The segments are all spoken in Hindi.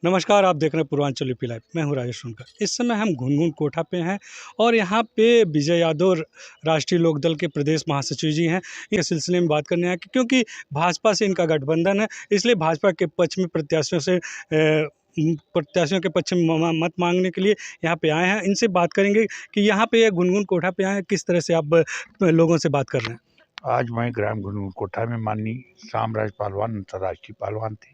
नमस्कार, आप देख रहे हैं पूर्वांचल यूपी लाइव। मैं हूं राजेश सोनकर। इस समय हम घुनघुन कोठा पे हैं और यहाँ पे विजय यादव राष्ट्रीय लोकदल के प्रदेश महासचिव जी हैं। इस सिलसिले में बात करने आए कि क्योंकि भाजपा से इनका गठबंधन है, इसलिए भाजपा के पक्ष में प्रत्याशियों के पक्ष में मत मांगने के लिए यहाँ पे आए हैं। इनसे बात करेंगे कि यहाँ पे घुनघुन कोठा पे आए हैं, किस तरह से आप लोगों से बात कर रहे हैं। आज मैं ग्राम घुनघुन कोठा में माननीय सामराज पहलवान अंतर्राष्ट्रीय पहलवान थे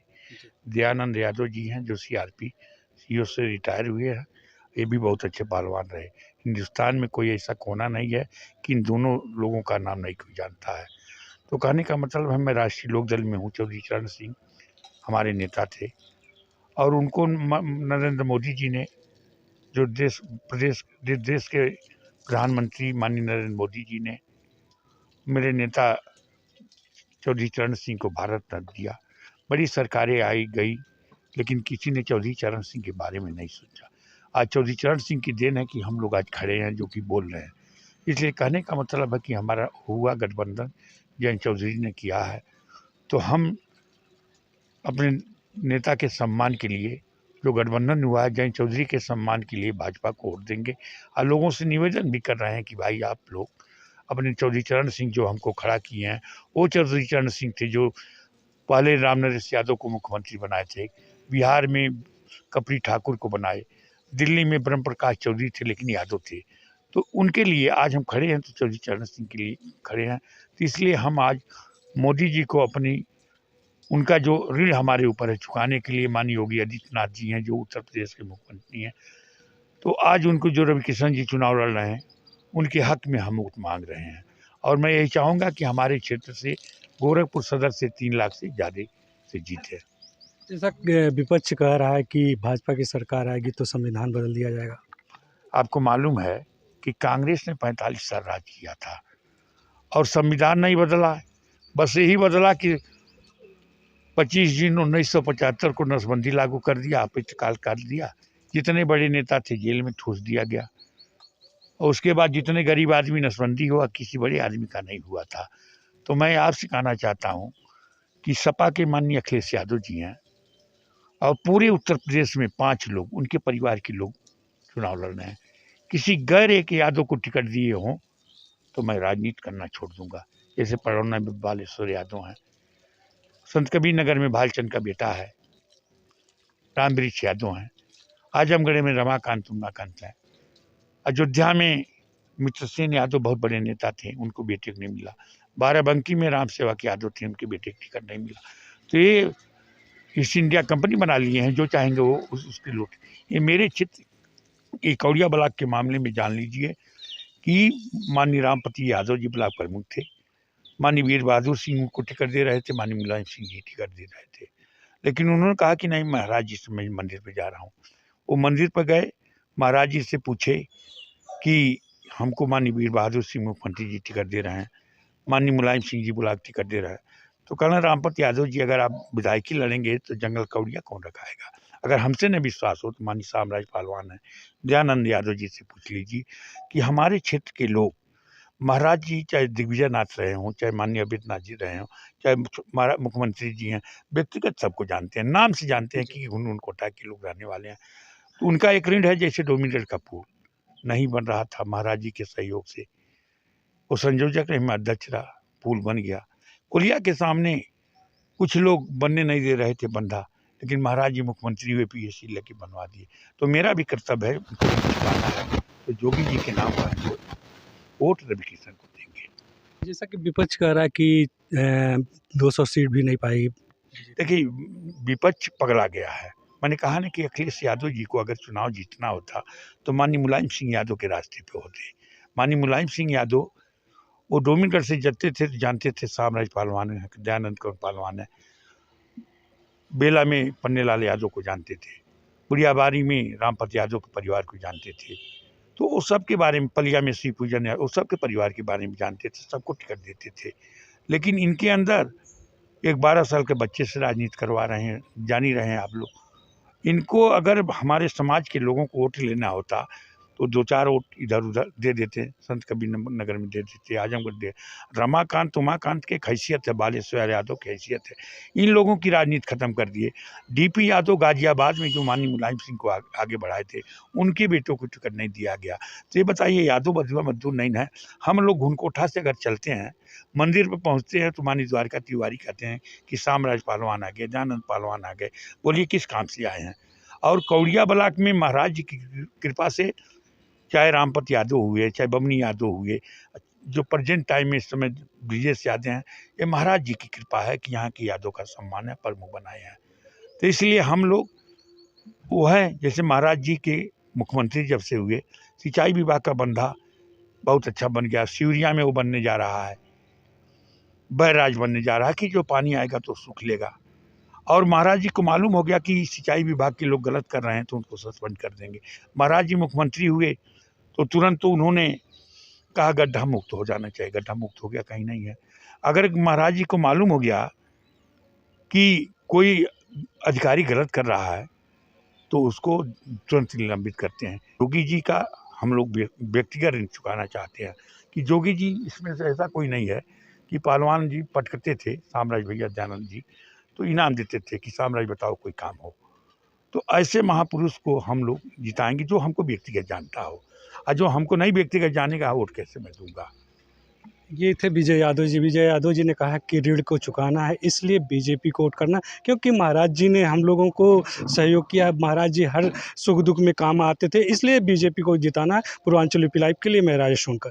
दयानंद यादव जी हैं, जो सीआरपीएफ से रिटायर हुए हैं। ये भी बहुत अच्छे पहलवान रहे। हिंदुस्तान में कोई ऐसा कोना नहीं है कि इन दोनों लोगों का नाम नहीं कोई जानता है। तो कहने का मतलब है, मैं राष्ट्रीय लोकदल में हूँ। चौधरी चरण सिंह हमारे नेता थे और उनको नरेंद्र मोदी जी ने, जो देश के प्रधानमंत्री माननीय नरेंद्र मोदी जी ने मेरे नेता चौधरी चरण सिंह को भारत रत्न दिया। बड़ी सरकारें आई गई, लेकिन किसी ने चौधरी चरण सिंह के बारे में नहीं सोचा। आज चौधरी चरण सिंह की देन है कि हम लोग आज खड़े हैं, जो कि बोल रहे हैं। इसलिए कहने का मतलब है कि हमारा हुआ गठबंधन जयंत चौधरी ने किया है, तो हम अपने नेता के सम्मान के लिए, जो गठबंधन हुआ है जयंत चौधरी के सम्मान के लिए, भाजपा को वोट देंगे। और लोगों से निवेदन भी कर रहे हैं कि भाई आप लोग अपने चौधरी चरण सिंह जो हमको खड़ा किए हैं, वो चौधरी चरण सिंह थे जो पहले रामनरेश यादव को मुख्यमंत्री बनाए थे, बिहार में कपरी ठाकुर को बनाए, दिल्ली में ब्रह्म प्रकाश चौधरी थे लेकिन यादव थे। तो उनके लिए आज हम खड़े हैं, तो चौधरी चरण सिंह के लिए खड़े हैं। तो इसलिए हम आज मोदी जी को उनका जो ऋण हमारे ऊपर है चुकाने के लिए माननीय योगी आदित्यनाथ जी हैं, जो उत्तर प्रदेश के मुख्यमंत्री हैं, तो आज उनको जो रविकिशन जी चुनाव लड़ रहे हैं, उनके हक में हम वोट मांग रहे हैं। और मैं यही चाहूँगा कि हमारे क्षेत्र से गोरखपुर सदर से 3 लाख से ज़्यादा से जीते। जैसा विपक्ष कह रहा है कि भाजपा की सरकार आएगी तो संविधान बदल दिया जाएगा। आपको मालूम है कि कांग्रेस ने 45 साल राज किया था और संविधान नहीं बदला। बस यही बदला कि 25 जून 1975 को नसबंदी लागू कर दिया, आपातकाल कर दिया। जितने बड़े नेता थे जेल में ठूस दिया गया और उसके बाद जितने गरीब आदमी नसबंदी हुआ, किसी बड़े आदमी का नहीं हुआ था। तो मैं आपसे कहना चाहता हूँ कि सपा के माननीय अखिलेश यादव जी हैं और पूरे उत्तर प्रदेश में 5 लोग, उनके परिवार के लोग चुनाव लड़ रहे हैं। किसी गैर एक यादव को टिकट दिए हों तो मैं राजनीति करना छोड़ दूंगा। जैसे पड़ौना में बालेश्वर यादव हैं, संत कबीर नगर में भालचंद का बेटा है, रामवृक्ष यादव हैं, आजमगढ़ में रमाकांत उमाकांत है, अयोध्या में मित्रसेन यादव बहुत बड़े नेता थे, उनको बेटे को नहीं मिला। बाराबंकी में राम सेवक यादव थे, उनके बेटे को टिकट नहीं मिला। तो ये ईस्ट इंडिया कंपनी बना लिए हैं, जो चाहेंगे वो उसके लूट। ये मेरे क्षेत्र के कौड़िया ब्लॉक के मामले में जान लीजिए कि माननीय रामपति यादव जी ब्लॉक प्रमुख थे, माननीय वीर बहादुर सिंह को टिकट दे रहे थे, माननीय मुलायम सिंह जी टिकट दे रहे थे, लेकिन उन्होंने कहा कि नहीं, महाराज जी से मैं मंदिर पर जा रहा हूँ। वो मंदिर पर गए, महाराज जी से पूछे कि हमको माननीय वीर बहादुर सिंह मुख्यमंत्री जी टिकट दे रहे हैं, माननीय मुलायम सिंह जी ब्लॉक टिकट दे रहे हैं। तो कहना रामपति यादव जी, अगर आप विधायकी लड़ेंगे तो जंगल कौड़िया कौन रखाएगा? अगर हमसे न विश्वास हो तो माननीय सामराज पहलवान है दयानंद यादव जी से पूछ लीजिए कि हमारे क्षेत्र के लोग, महाराज जी चाहे दिग्विजय नाथ रहे हों, चाहे माननीय अमितनाथ जी रहे हों, चाहे मुख्यमंत्री जी हैं, व्यक्तिगत सबको जानते हैं, नाम से जानते हैं कि घुनघुन कोठा के लोग रहने वाले हैं। तो उनका एक ऋण है। जैसे डोमिनेट का पुल नहीं बन रहा था, महाराज जी के सहयोग से वो संयोजक रहे, अध्यक्ष रहा, पुल बन गया। कुलिया के सामने कुछ लोग बनने नहीं दे रहे थे बंधा, लेकिन महाराज जी मुख्यमंत्री हुए, पीएससी लेके बनवा दिए। तो मेरा भी कर्तव्य है उनको जिताना है, तो जोगी जी के नाम पर वोट रविकिशन को देंगे। जैसा कि विपक्ष कह रहा है कि 200 सीट भी नहीं पाएगी। देखिए, विपक्ष पगला गया है। मैंने कहा ना कि अखिलेश यादव जी को अगर चुनाव जीतना होता तो माननीय मुलायम सिंह यादव के रास्ते पे होते। माननीय मुलायम सिंह यादव वो डोमिनगढ़ से जते थे तो जानते थे सामराज पहलवान है, दयानंद कौर पहलवान है, बेला में पन्नेलाल यादव को जानते थे, बुढ़ियाबारी में रामपत यादव के परिवार को जानते थे। तो वो सब के बारे में, पलिया में श्री पूजन है, वो सब के परिवार के बारे में जानते थे, सबको टिकट देते थे। लेकिन इनके अंदर एक 12 साल के बच्चे से राजनीति करवा रहे हैं, जान ही रहे हैं आप लोग। इनको अगर हमारे समाज के लोगों को वोट लेना होता तो 2-4 वोट इधर-उधर दे देते, संत कबीर नगर में दे देते, आजमगढ़ दे। रमाकांत उमाकांत की एक हैसियत है, बालेश्वर यादव की हैसियत है, इन लोगों की राजनीति खत्म कर दिए। डीपी यादव गाजियाबाद में जो माननीय मुलायम सिंह को आगे बढ़ाए थे, उनके बेटों को टिकट नहीं दिया गया। तो ये बताइए, यादव बधुआ मजदूर नहीं है। हम लोग घुनकोठा से अगर चलते हैं, मंदिर पे पहुंचते हैं तो माननीय द्वारका तिवारी कहते हैं कि सामराज पहलवान आ गए, दयानंद पहलवान आ गए। बोलिए किस काम से आए हैं? और कौड़िया ब्लॉक में महाराज जी की कृपा से, चाहे रामपत यादव हुए, चाहे बमनी यादव हुए, जो प्रेजेंट टाइम में इस समय ब्रिजेश यादव हैं, ये महाराज जी की कृपा है कि यहाँ के यादव का सम्मान है, प्रमुख बनाए हैं। तो इसलिए हम लोग वो है, जैसे महाराज जी के मुख्यमंत्री जब से हुए, सिंचाई विभाग का बंधा बहुत अच्छा बन गया। सिवरिया में वो बनने जा रहा है, बैराज बनने जा रहा है कि जो पानी आएगा तो सूख लेगा। और महाराज जी को मालूम हो गया कि सिंचाई विभाग के लोग गलत कर रहे हैं तो उनको सस्पेंड कर देंगे। महाराज जी मुख्यमंत्री हुए तो तुरंत तो उन्होंने कहा गड्ढा मुक्त हो जाना चाहिए। गड्ढा मुक्त हो गया? कहीं नहीं है। अगर महाराज जी को मालूम हो गया कि कोई अधिकारी गलत कर रहा है तो उसको तुरंत निलंबित करते हैं। योगी जी का हम लोग व्यक्तिगत ऋण चुकाना चाहते हैं कि योगी जी, इसमें से ऐसा कोई नहीं है कि पहलवान जी पटकते थे, साम्राज्य भैया दयानंद जी तो इनाम देते थे कि साम्राज्य बताओ कोई काम हो। तो ऐसे महापुरुष को हम लोग जिताएंगे जो हमको व्यक्तिगत जानता हो, और जो हमको नहीं व्यक्तिगत जानेगा वोट कैसे मैं दूंगा। ये थे विजय यादव जी। विजय यादव जी ने कहा कि ऋण को चुकाना है, इसलिए बीजेपी को वोट करना, क्योंकि महाराज जी ने हम लोगों को सहयोग किया। महाराज जी हर सुख दुख में काम आते थे, इसलिए बीजेपी को जिताना है। पूर्वांचल यूपी लाइव के लिए मैं राजेश सोनकर।